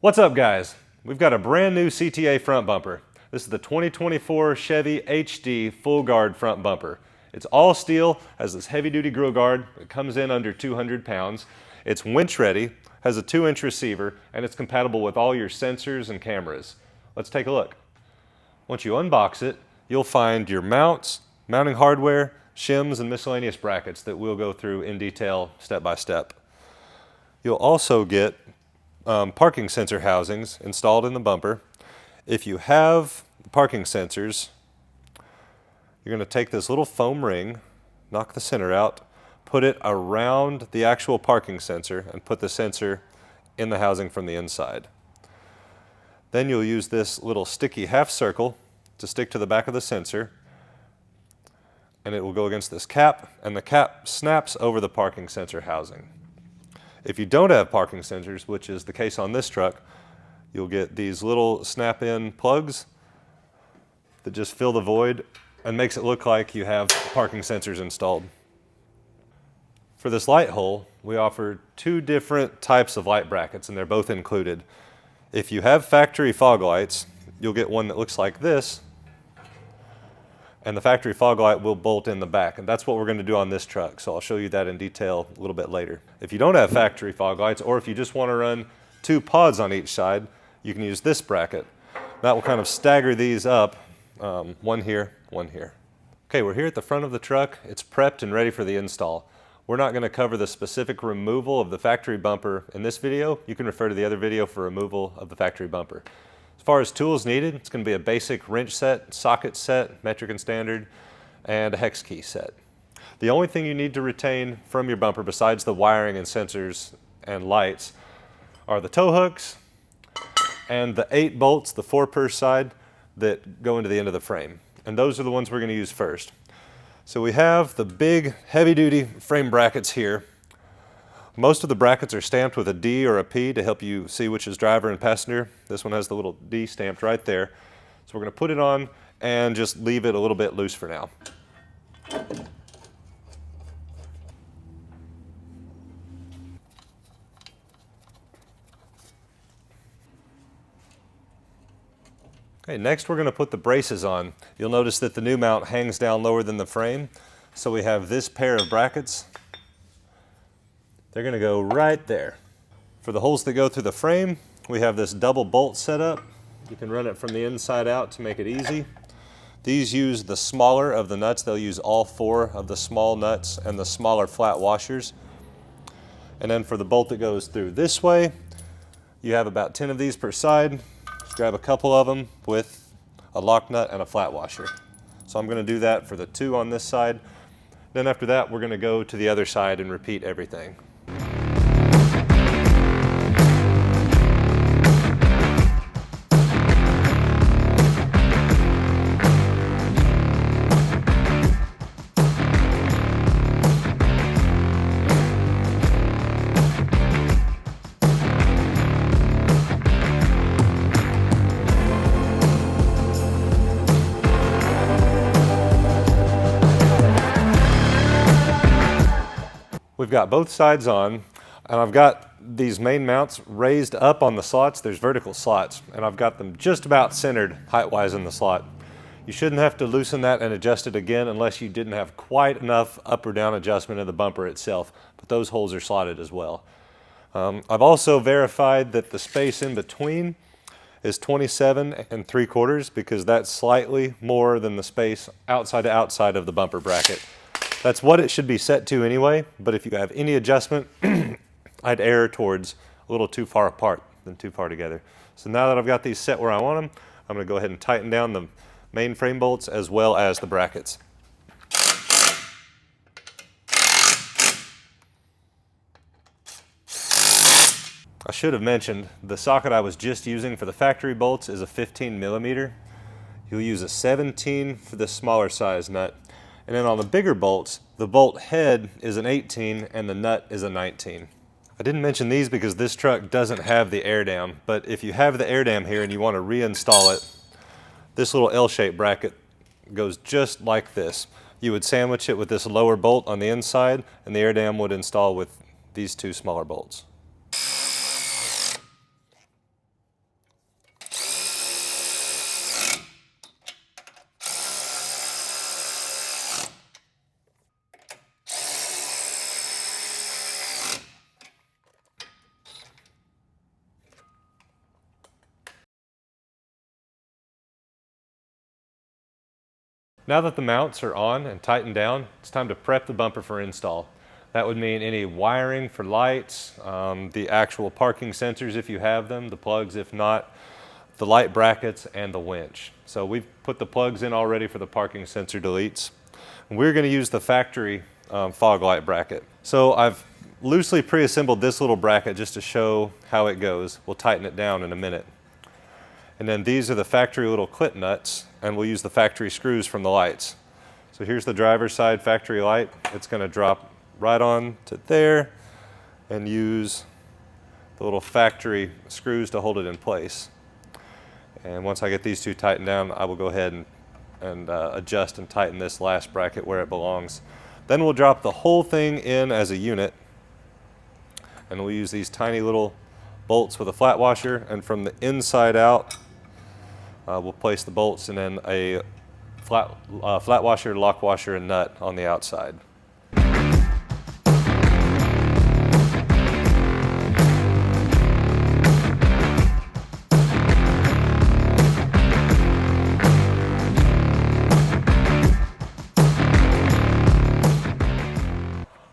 What's up, guys? We've got a brand new CTA front bumper. This is the 2024 Chevy HD full guard front bumper. It's all steel, has this heavy duty grill guard. It comes in under 200 pounds. It's winch ready, has a 2-inch receiver, and it's compatible with all your sensors and cameras. Let's take a look. Once you unbox it, you'll find your mounts, mounting hardware, shims, and miscellaneous brackets that we'll go through in detail step by step. You'll also get parking sensor housings installed in the bumper. If you have parking sensors, you're going to take this little foam ring, knock the center out, put it around the actual parking sensor, and put the sensor in the housing from the inside. Then you'll use this little sticky half circle to stick to the back of the sensor, and it will go against this cap, and the cap snaps over the parking sensor housing. If you don't have parking sensors, which is the case on this truck, you'll get these little snap-in plugs that just fill the void and makes it look like you have parking sensors installed. For this light hole, we offer 2 different types of light brackets, and they're both included. If you have factory fog lights, you'll get one that looks like this, and the factory fog light will bolt in the back, and that's what we're going to do on this truck, so I'll show you that in detail a little bit later. If you don't have factory fog lights, or if you just want to run 2 pods on each side, you can use this bracket. That will kind of stagger these up, one here, one here. Okay, we're here at the front of the truck. It's prepped and ready for the install. We're not going to cover the specific removal of the factory bumper in this video. You can refer to the other video for removal of the factory bumper. As far as tools needed, it's going to be a basic wrench set, socket set, metric and standard, and a hex key set. The only thing you need to retain from your bumper besides the wiring and sensors and lights are the tow hooks and the 8 bolts, the 4 per side, that go into the end of the frame. And those are the ones we're going to use first. So we have the big heavy-duty frame brackets here. Most of the brackets are stamped with a D or a P to help you see which is driver and passenger. This one has the little D stamped right there. So we're going to put it on and just leave it a little bit loose for now. Okay, next we're going to put the braces on. You'll notice that the new mount hangs down lower than the frame. So we have this pair of brackets. They're going to go right there. For the holes that go through the frame, we have this double bolt set up. You can run it from the inside out to make it easy. These use the smaller of the nuts. They'll use all 4 of the small nuts and the smaller flat washers. And then for the bolt that goes through this way, you have about 10 of these per side. Just grab a couple of them with a lock nut and a flat washer. So I'm going to do that for the 2 on this side. Then after that, we're going to go to the other side and repeat everything. We've got both sides on, and I've got these main mounts raised up on the slots. There's vertical slots, and I've got them just about centered height-wise in the slot. You shouldn't have to loosen that and adjust it again unless you didn't have quite enough up or down adjustment of the bumper itself, but those holes are slotted as well. I've also verified that the space in between is 27 3/4 because that's slightly more than the space outside to outside of the bumper bracket. That's what it should be set to anyway, but if you have any adjustment, I'd err towards a little too far apart than too far together. So now that I've got these set where I want them, I'm going to go ahead and tighten down the main frame bolts as well as the brackets. I should have mentioned the socket I was just using for the factory bolts is a 15 millimeter. You'll use a 17 for the smaller size nut. And then on the bigger bolts, the bolt head is an 18 and the nut is a 19. I didn't mention these because this truck doesn't have the air dam, but if you have the air dam here and you want to reinstall it, this little L-shaped bracket goes just like this. You would sandwich it with this lower bolt on the inside, and the air dam would install with these 2 smaller bolts. Now that the mounts are on and tightened down, it's time to prep the bumper for install. That would mean any wiring for lights, the actual parking sensors if you have them, the plugs if not, the light brackets, and the winch. So we've put the plugs in already for the parking sensor deletes. And we're going to use the factory fog light bracket. So I've loosely pre-assembled this little bracket just to show how it goes. We'll tighten it down in a minute. And then these are the factory little clip nuts, and we'll use the factory screws from the lights. So here's the driver's side factory light. It's going to drop right on to there and use the little factory screws to hold it in place. And once I get these two tightened down, I will go ahead and adjust and tighten this last bracket where it belongs. Then we'll drop the whole thing in as a unit, and we'll use these tiny little bolts with a flat washer, and from the inside out we'll place the bolts and then a flat washer, lock washer, and nut on the outside.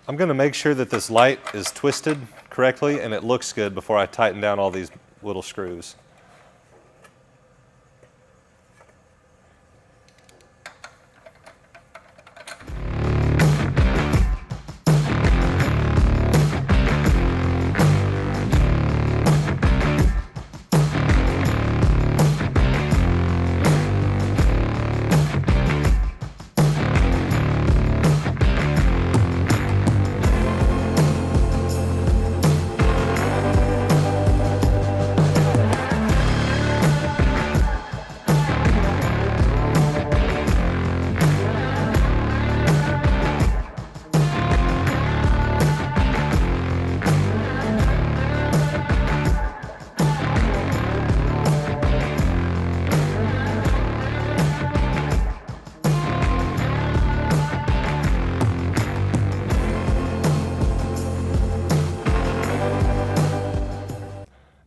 I'm going to make sure that this light is twisted correctly and it looks good before I tighten down all these little screws.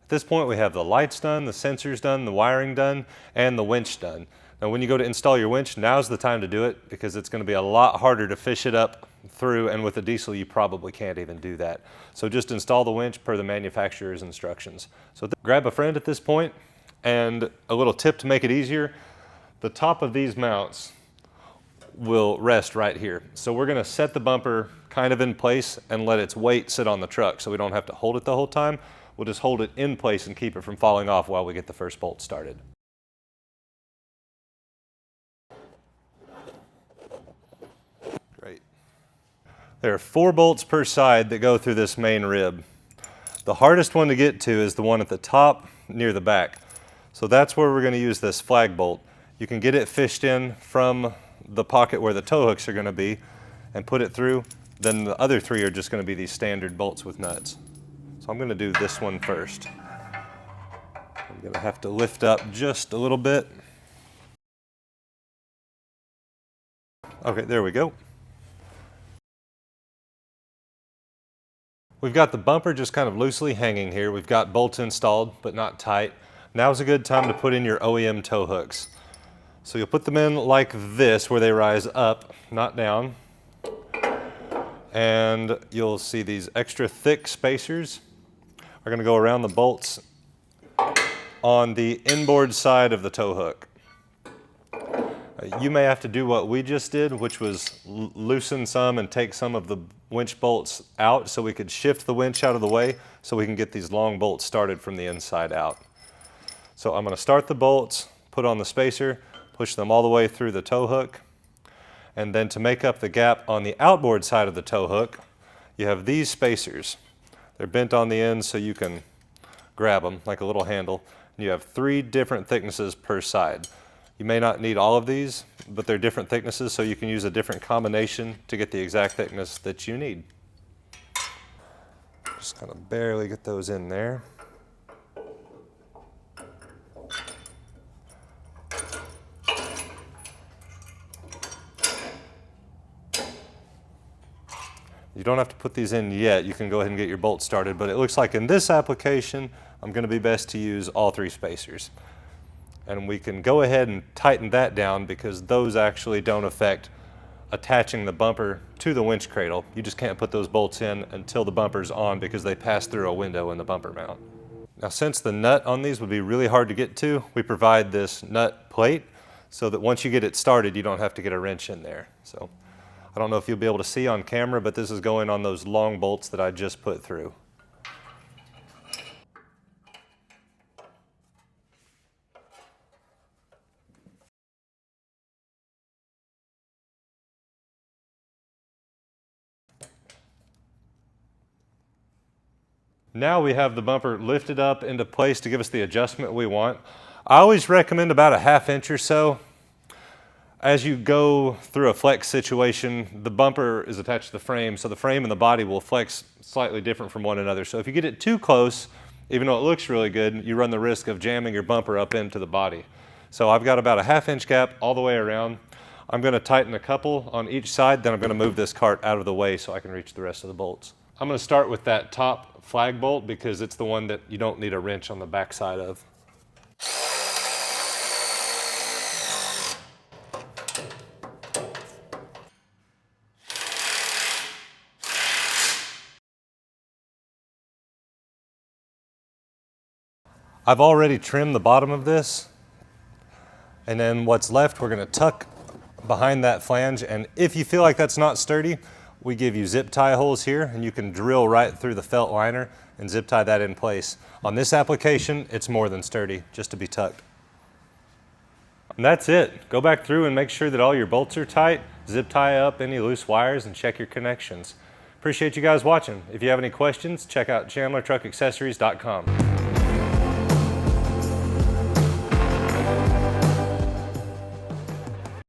At this point, we have the lights done, the sensors done, the wiring done, and the winch done. Now, when you go to install your winch, now's the time to do it because it's going to be a lot harder to fish it up through, and with a diesel, you probably can't even do that. So just install the winch per the manufacturer's instructions. So grab a friend at this point, and a little tip to make it easier, the top of these mounts will rest right here. So we're going to set the bumper kind of in place and let its weight sit on the truck so we don't have to hold it the whole time. We'll just hold it in place and keep it from falling off while we get the first bolt started. Great. There are 4 bolts per side that go through this main rib. The hardest one to get to is the one at the top near the back. So that's where we're going to use this flag bolt. You can get it fished in from the pocket where the tow hooks are going to be and put it through. Then the other 3 are just going to be these standard bolts with nuts. So I'm going to do this one first. I'm going to have to lift up just a little bit. Okay, there we go. We've got the bumper just kind of loosely hanging here. We've got bolts installed, but not tight. Now's a good time to put in your OEM tow hooks. So you'll put them in like this, where they rise up, not down. And you'll see these extra thick spacers are going to go around the bolts on the inboard side of the tow hook. You may have to do what we just did, which was loosen some and take some of the winch bolts out so we could shift the winch out of the way so we can get these long bolts started from the inside out. So I'm going to start the bolts, put on the spacer, push them all the way through the tow hook, and then to make up the gap on the outboard side of the tow hook, you have these spacers. They're bent on the ends so you can grab them like a little handle. And you have 3 different thicknesses per side. You may not need all of these, but they're different thicknesses so you can use a different combination to get the exact thickness that you need. Just kind of barely get those in there. You don't have to put these in yet. You can go ahead and get your bolts started, but it looks like in this application, I'm going to be best to use all 3 spacers. And we can go ahead and tighten that down because those actually don't affect attaching the bumper to the winch cradle. You just can't put those bolts in until the bumper's on because they pass through a window in the bumper mount. Now, since the nut on these would be really hard to get to, we provide this nut plate so that once you get it started, you don't have to get a wrench in there. So I don't know if you'll be able to see on camera, but this is going on those long bolts that I just put through. Now we have the bumper lifted up into place to give us the adjustment we want. I always recommend about a 1/2 inch or so. As you go through a flex situation, the bumper is attached to the frame, so the frame and the body will flex slightly different from one another. So if you get it too close, even though it looks really good, you run the risk of jamming your bumper up into the body. So I've got about a 1/2 inch gap all the way around. I'm going to tighten a couple on each side, then I'm going to move this cart out of the way so I can reach the rest of the bolts. I'm going to start with that top flag bolt because it's the one that you don't need a wrench on the back side of. I've already trimmed the bottom of this, and then what's left we're going to tuck behind that flange, and if you feel like that's not sturdy, we give you zip tie holes here, and you can drill right through the felt liner and zip tie that in place. On this application, it's more than sturdy, just to be tucked. And that's it. Go back through and make sure that all your bolts are tight, zip tie up any loose wires, and check your connections. Appreciate you guys watching. If you have any questions, check out ChandlerTruckAccessories.com.